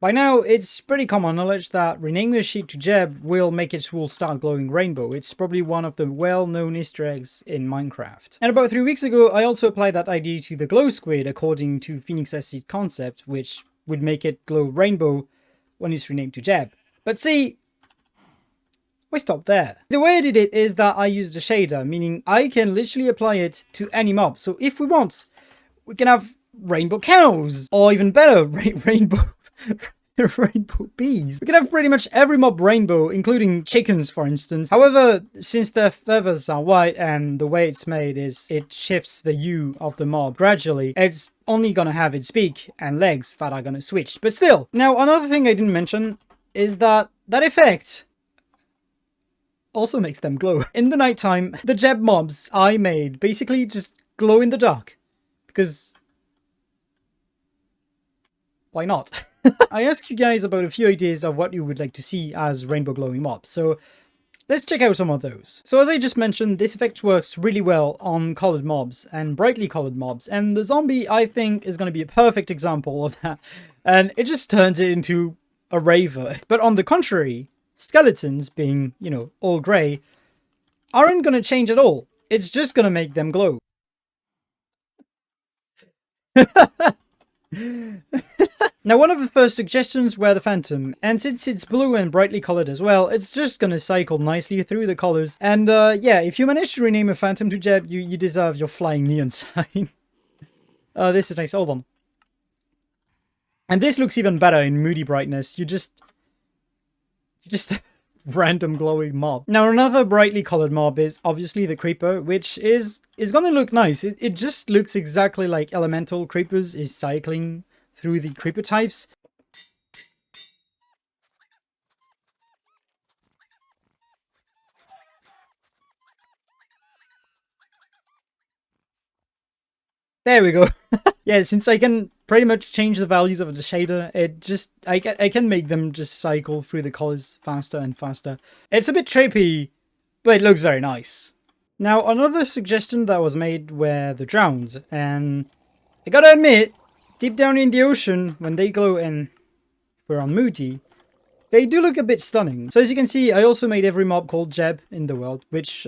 By now, it's pretty common knowledge that renaming a sheep to Jeb will make its wool start glowing rainbow. It's probably one of the well-known Easter eggs in Minecraft. And about 3 weeks ago, I also applied that idea to the glow squid according to Phoenix Acid concept, which would make it glow rainbow when it's renamed to Jeb. But see, we stopped there. The way I did it is that I used a shader, meaning I can literally apply it to any mob. So if we want, we can have rainbow cows, or even better, rainbow bees. We can have pretty much every mob rainbow, including chickens, for instance. However, since their feathers are white and the way it's made is it shifts the hue of the mob gradually, it's only gonna have its beak and legs that are gonna switch. But still, now another thing I didn't mention is that effect also makes them glow. In the nighttime, the Jeb mobs I made basically just glow in the dark. Because why not? I asked you guys about a few ideas of what you would like to see as rainbow glowing mobs, so let's check out some of those. So as I just mentioned, this effect works really well on colored mobs and brightly colored mobs, and the zombie I think is going to be a perfect example of that, and it just turns it into a raver. But on the contrary, skeletons, being, you know, all grey, aren't going to change at all. It's just going to make them glow. Now, one of the first suggestions were the Phantom, and since it's blue and brightly colored as well, it's just gonna cycle nicely through the colors. And yeah, if you manage to rename a Phantom to Jeb, you deserve your flying neon sign. This is nice. Hold on. And this looks even better in moody brightness. You just random glowing mob. Now, another brightly colored mob is obviously the creeper, which is gonna look nice. It just looks exactly like elemental creepers is cycling through the creeper types. There we go. Yeah, since I can pretty much change the values of the shader, I can make them just cycle through the colors faster and faster. It's a bit trippy, but it looks very nice. Now, another suggestion that was made were the drowned, and I gotta admit, deep down in the ocean, when they glow and we're on Moody, they do look a bit stunning. So as you can see, I also made every mob called Jeb in the world, which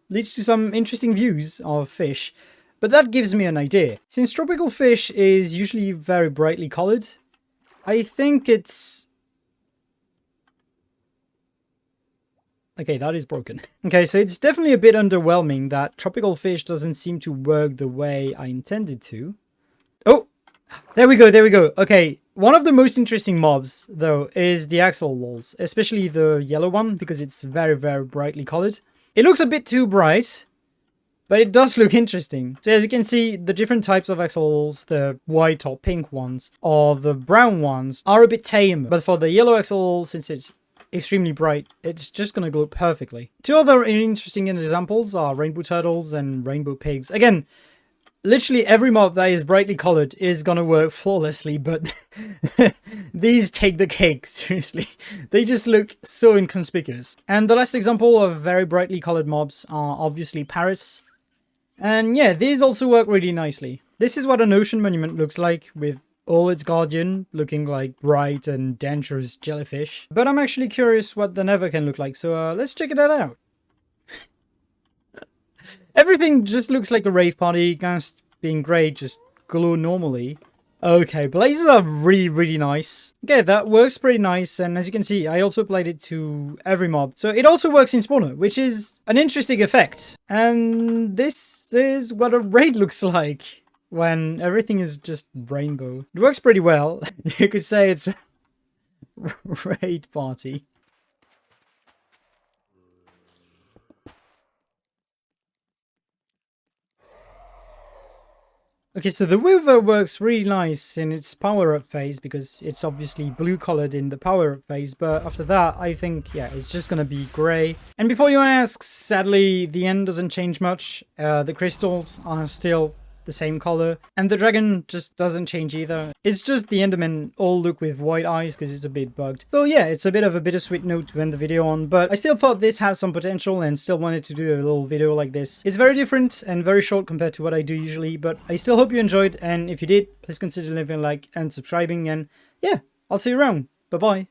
leads to some interesting views of fish. But that gives me an idea. Since tropical fish is usually very brightly colored, I think it's... Okay, that is broken. Okay, so it's definitely a bit underwhelming that tropical fish doesn't seem to work the way I intended to. Oh, there we go, there we go. Okay, one of the most interesting mobs, though, is the axolotls, especially the yellow one, because it's very, very brightly colored. It looks a bit too bright, but it does look interesting. So as you can see, the different types of axolotls, the white or pink ones, or the brown ones, are a bit tame. But for the yellow axolotl, since it's extremely bright, it's just gonna glow perfectly. Two other interesting examples are rainbow turtles and rainbow pigs. Again, literally every mob that is brightly colored is gonna work flawlessly, but these take the cake, seriously. They just look so inconspicuous. And the last example of very brightly colored mobs are obviously parrots. And yeah, these also work really nicely. This is what an ocean monument looks like, with all its guardian looking like bright and dangerous jellyfish. But I'm actually curious what the Nether can look like, so let's check it out. Everything just looks like a rave party. Ghast being grey just glow normally. Okay, blazes are really, really nice. Okay, that works pretty nice, and as you can see, I also applied it to every mob. So it also works in spawner, which is an interesting effect. And this is what a raid looks like when everything is just rainbow. It works pretty well. You could say it's a raid party. Okay, so the Wither works really nice in its power-up phase because it's obviously blue-colored in the power-up phase, but after that, I think, yeah, it's just gonna be grey. And before you ask, sadly, the end doesn't change much. The crystals are still the same color, and the dragon just doesn't change either. It's just the Endermen all look with white eyes because it's a bit bugged. So yeah, it's a bit of a bittersweet note to end the video on, but I still thought this had some potential and still wanted to do a little video like this. It's very different and very short compared to what I do usually, but I still hope you enjoyed, and if you did, please consider leaving a like and subscribing, and yeah, I'll see you around. Bye-bye.